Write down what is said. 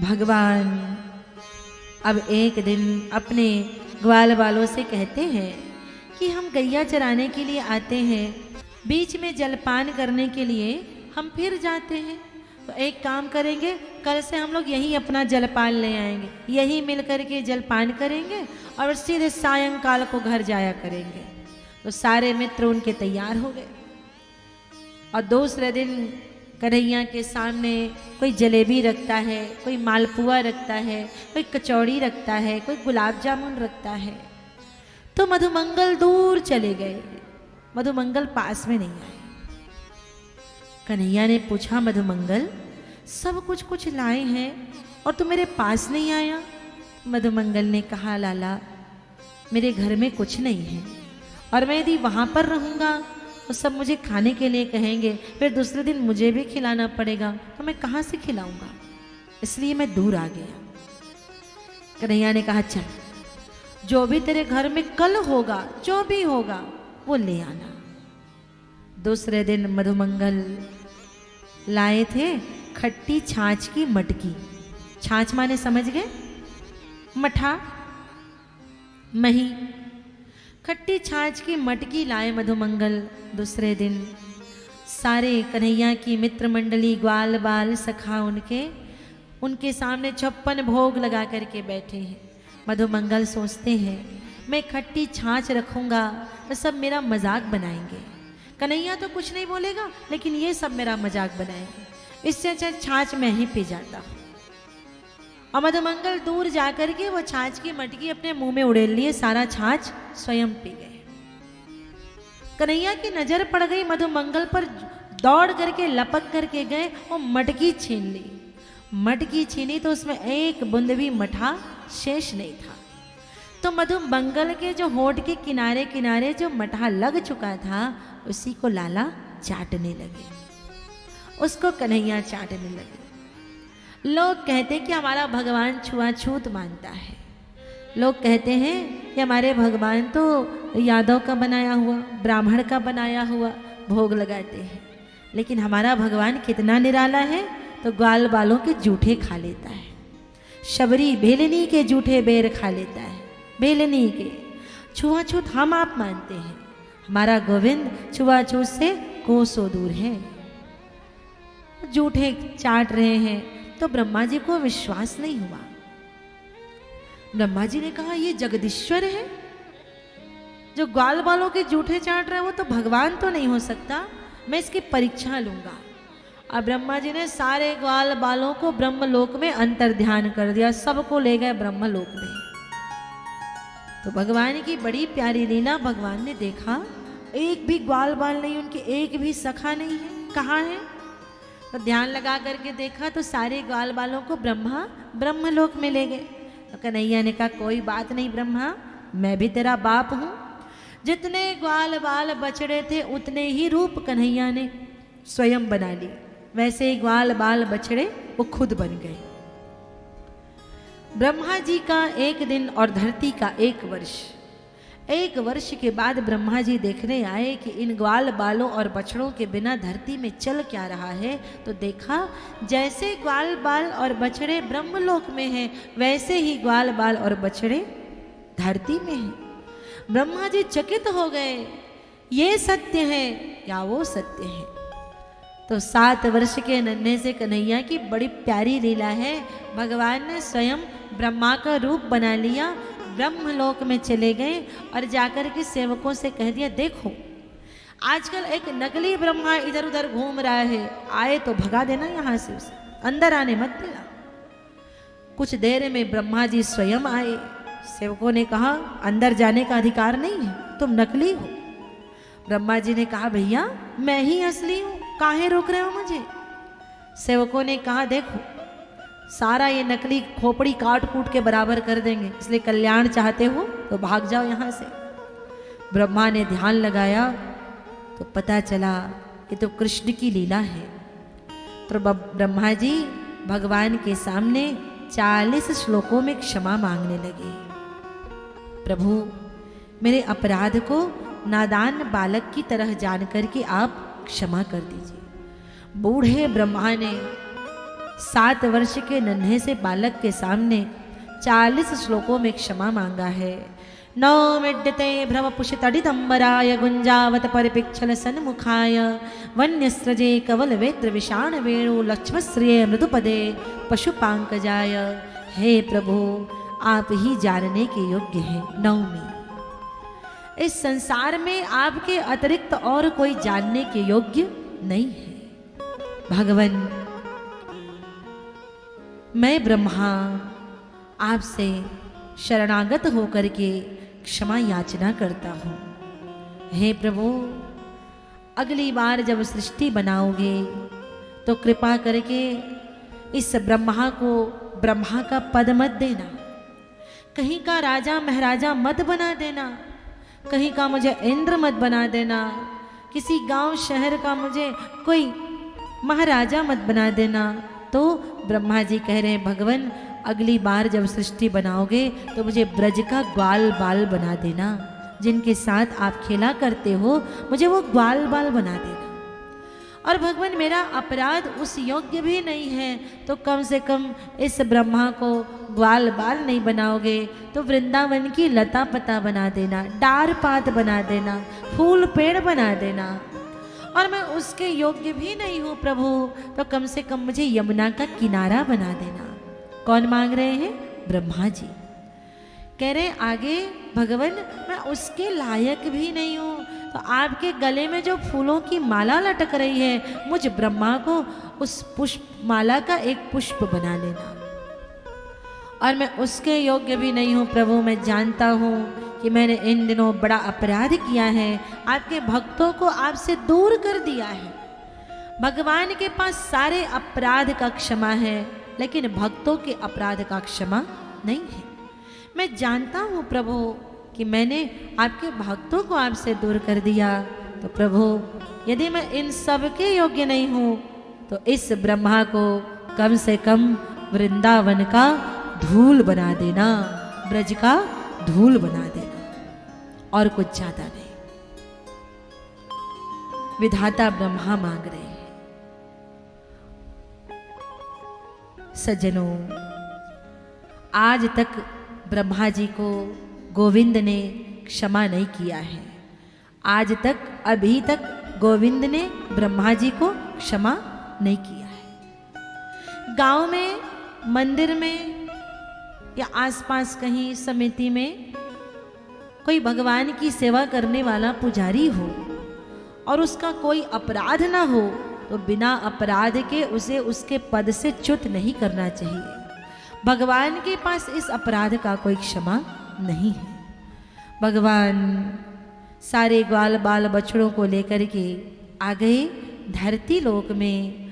भगवान अब एक दिन अपने ग्वाल वालों से कहते हैं कि हम गैया चराने के लिए आते हैं, बीच में जलपान करने के लिए हम फिर जाते हैं, तो एक काम करेंगे, कल से हम लोग यहीं अपना जलपान ले आएंगे, यहीं मिल कर के जलपान करेंगे और सीधे सायंकाल को घर जाया करेंगे। तो सारे मित्र उनके तैयार हो गए और दूसरे दिन कन्हैया के सामने कोई जलेबी रखता है, कोई मालपुआ रखता है, कोई कचौड़ी रखता है, कोई गुलाब जामुन रखता है। तो मधुमंगल दूर चले गए, मधुमंगल पास में नहीं आए। कन्हैया ने पूछा, मधुमंगल सब कुछ लाए हैं और तू मेरे पास नहीं आया? मधुमंगल ने कहा, लाला मेरे घर में कुछ नहीं है और मैं यदि वहाँ पर रहूँगा तो सब मुझे खाने के लिए कहेंगे, फिर दूसरे दिन मुझे भी खिलाना पड़ेगा, तो मैं कहाँ से खिलाऊंगा, इसलिए मैं दूर आ गया। कन्हैया ने कहा, चल जो भी तेरे घर में कल होगा, जो भी होगा वो ले आना। दूसरे दिन मधुमंगल लाए थे खट्टी छाछ की मटकी। छाछ माने समझ गए? मठा, मही। खट्टी छाछ की मटकी लाए मधुमंगल। दूसरे दिन सारे कन्हैया की मित्र मंडली, ग्वाल बाल सखा उनके सामने 56 भोग लगा करके बैठे हैं। मधुमंगल सोचते हैं, मैं खट्टी छाछ रखूंगा तो सब मेरा मजाक बनाएंगे। कन्हैया तो कुछ नहीं बोलेगा, लेकिन ये सब मेरा मजाक बनाएंगे, इससे अच्छा छाछ मैं ही पी जाता हूँ। और मधुमंगल दूर जाकर के वो छाछ की मटकी अपने मुंह में उड़ेल लिए, सारा छाछ स्वयं पी गए। कन्हैया की नजर पड़ गई मधुमंगल पर, दौड़ करके लपक करके गए और मटकी छीन ली। मटकी छीनी तो उसमें एक बूंद भी मठा शेष नहीं था। तो मधुमंगल के जो होठ के किनारे किनारे जो मठा लग चुका था, उसी को लाला चाटने लगे, उसको कन्हैया चाटने लगे। लोग कहते हैं कि हमारा भगवान छुआछूत मानता है। लोग कहते हैं कि हमारे भगवान तो यादव का बनाया हुआ, ब्राह्मण का बनाया हुआ भोग लगाते हैं, लेकिन हमारा भगवान कितना निराला है, तो ग्वाल बालों के जूठे खा लेता है, शबरी भेलनी के जूठे बेर खा लेता है, भेलनी के। छुआछूत हम आप मानते हैं, हमारा गोविंद छुआछूत से कोसों दूर है। जूठे चाट रहे हैं तो ब्रह्मा जी को विश्वास नहीं हुआ। ब्रह्मा जी ने कहा, ये जगदीश्वर है जो ग्वाल बालों के जूठे चाट रहा है, वो तो भगवान तो नहीं हो सकता, मैं इसकी परीक्षा लूंगा। अब ब्रह्मा जी ने सारे ग्वाल बालों को ब्रह्मलोक में अंतर ध्यान कर दिया, सबको ले गए ब्रह्मलोक में। तो भगवान की बड़ी प्यारी लीला, भगवान ने देखा एक भी ग्वाल बाल नहीं, उनके एक भी सखा नहीं है, कहाँ है? तो ध्यान लगा करके देखा तो सारे ग्वाल बालों को ब्रह्मा ब्रह्मलोक में ले गए। तो कन्हैया ने कहा, कोई बात नहीं ब्रह्मा, मैं भी तेरा बाप हूँ। जितने ग्वाल बाल बछड़े थे उतने ही रूप कन्हैया ने स्वयं बना ली, वैसे ही ग्वाल बाल बछड़े वो खुद बन गए। ब्रह्मा जी का एक दिन और धरती का एक वर्ष। एक वर्ष के बाद ब्रह्मा जी देखने आए कि इन ग्वाल बालों और बछड़ों के बिना धरती में चल क्या रहा है। तो देखा जैसे ग्वाल बाल और बछड़े ब्रह्मलोक में हैं, वैसे ही ग्वाल बाल और बछड़े धरती में हैं। ब्रह्मा जी चकित हो गए, ये सत्य है या वो सत्य है? तो 7 वर्ष के नन्हे से कन्हैया की बड़ी प्यारी लीला है। भगवान ने स्वयं ब्रह्मा का रूप बना लिया, ब्रह्मलोक में चले गए और जाकर के सेवकों से कह दिया, देखो आजकल एक नकली ब्रह्मा इधर उधर घूम रहा है, आए तो भगा देना यहाँ से, उसे अंदर आने मत देना। कुछ देर में ब्रह्मा जी स्वयं आए। सेवकों ने कहा, अंदर जाने का अधिकार नहीं है, तुम नकली हो। ब्रह्मा जी ने कहा, भैया मैं ही असली हूँ, काहे रोक रहे हो मुझे? सेवकों ने कहा, देखो सारा ये नकली खोपड़ी काट कूट के बराबर कर देंगे, इसलिए कल्याण चाहते हो तो भाग जाओ यहाँ से। ब्रह्मा ने ध्यान लगाया तो पता चला ये तो कृष्ण की लीला है। तो ब्रह्मा जी भगवान के सामने 40 श्लोकों में क्षमा मांगने लगे। प्रभु मेरे अपराध को नादान बालक की तरह जान करके आप क्षमा कर दीजिए। बूढ़े ब्रह्मा ने 7 वर्ष के नन्हे से बालक के सामने 40 श्लोकों में क्षमा मांगा है। नौ मिड्यते भ्रमपुषितडिदम्बराय गुंजावत परिपिक्षल सन्मुखाय वन्यस्रजे कवल वेत्र विषाण वेणु लक्ष्मश्रिये मृदुपदे पशुपांकजाय। हे प्रभु, आप ही जानने के योग्य हैं। नवमी, इस संसार में आपके अतिरिक्त और कोई जानने के योग्य नहीं है। भगवान, मैं ब्रह्मा आपसे शरणागत होकर के क्षमा याचना करता हूँ। हे प्रभु, अगली बार जब सृष्टि बनाओगे तो कृपा करके इस ब्रह्मा को ब्रह्मा का पद मत देना, कहीं का राजा महाराजा मत बना देना, कहीं का मुझे इंद्र मत बना देना, किसी गांव शहर का मुझे कोई महाराजा मत बना देना। तो ब्रह्मा जी कह रहे हैं, भगवान अगली बार जब सृष्टि बनाओगे तो मुझे ब्रज का ग्वाल बाल बना देना, जिनके साथ आप खेला करते हो मुझे वो ग्वाल बाल बना देना। और भगवान, मेरा अपराध उस योग्य भी नहीं है, तो कम से कम इस ब्रह्मा को ग्वाल बाल नहीं बनाओगे तो वृंदावन की लता पता बना देना, डार पात बना देना, फूल पेड़ बना देना। और मैं उसके योग्य भी नहीं हूँ प्रभु, तो कम से कम मुझे यमुना का किनारा बना देना। कौन मांग रहे हैं? ब्रह्मा जी कह रहे हैं आगे, भगवान मैं उसके लायक भी नहीं हूँ, तो आपके गले में जो फूलों की माला लटक रही है, मुझ ब्रह्मा को उस पुष्प माला का एक पुष्प बना लेना। और मैं उसके योग्य भी नहीं हूँ प्रभु, मैं जानता हूँ कि मैंने इन दिनों बड़ा अपराध किया है, आपके भक्तों को आपसे दूर कर दिया है। भगवान के पास सारे अपराध का क्षमा है, लेकिन भक्तों के अपराध का क्षमा नहीं है। मैं जानता हूँ प्रभु कि मैंने आपके भक्तों को आपसे दूर कर दिया, तो प्रभु यदि मैं इन सब के योग्य नहीं हूँ तो इस ब्रह्मा को कम से कम वृंदावन का धूल बना देना, ब्रज का धूल बना देना, और कुछ ज्यादा नहीं। विधाता ब्रह्मा मांग रहे हैं। सज्जनों, आज तक ब्रह्मा जी को गोविंद ने क्षमा नहीं किया है। आज तक, अभी तक गोविंद ने ब्रह्मा जी को क्षमा नहीं किया है। गांव में, मंदिर में या आसपास कहीं समिति में कोई भगवान की सेवा करने वाला पुजारी हो और उसका कोई अपराध ना हो, तो बिना अपराध के उसे उसके पद से च्युत नहीं करना चाहिए। भगवान के पास इस अपराध का कोई क्षमा नहीं है। भगवान सारे ग्वाल बाल बछड़ों को लेकर के आ गए धरती लोक में।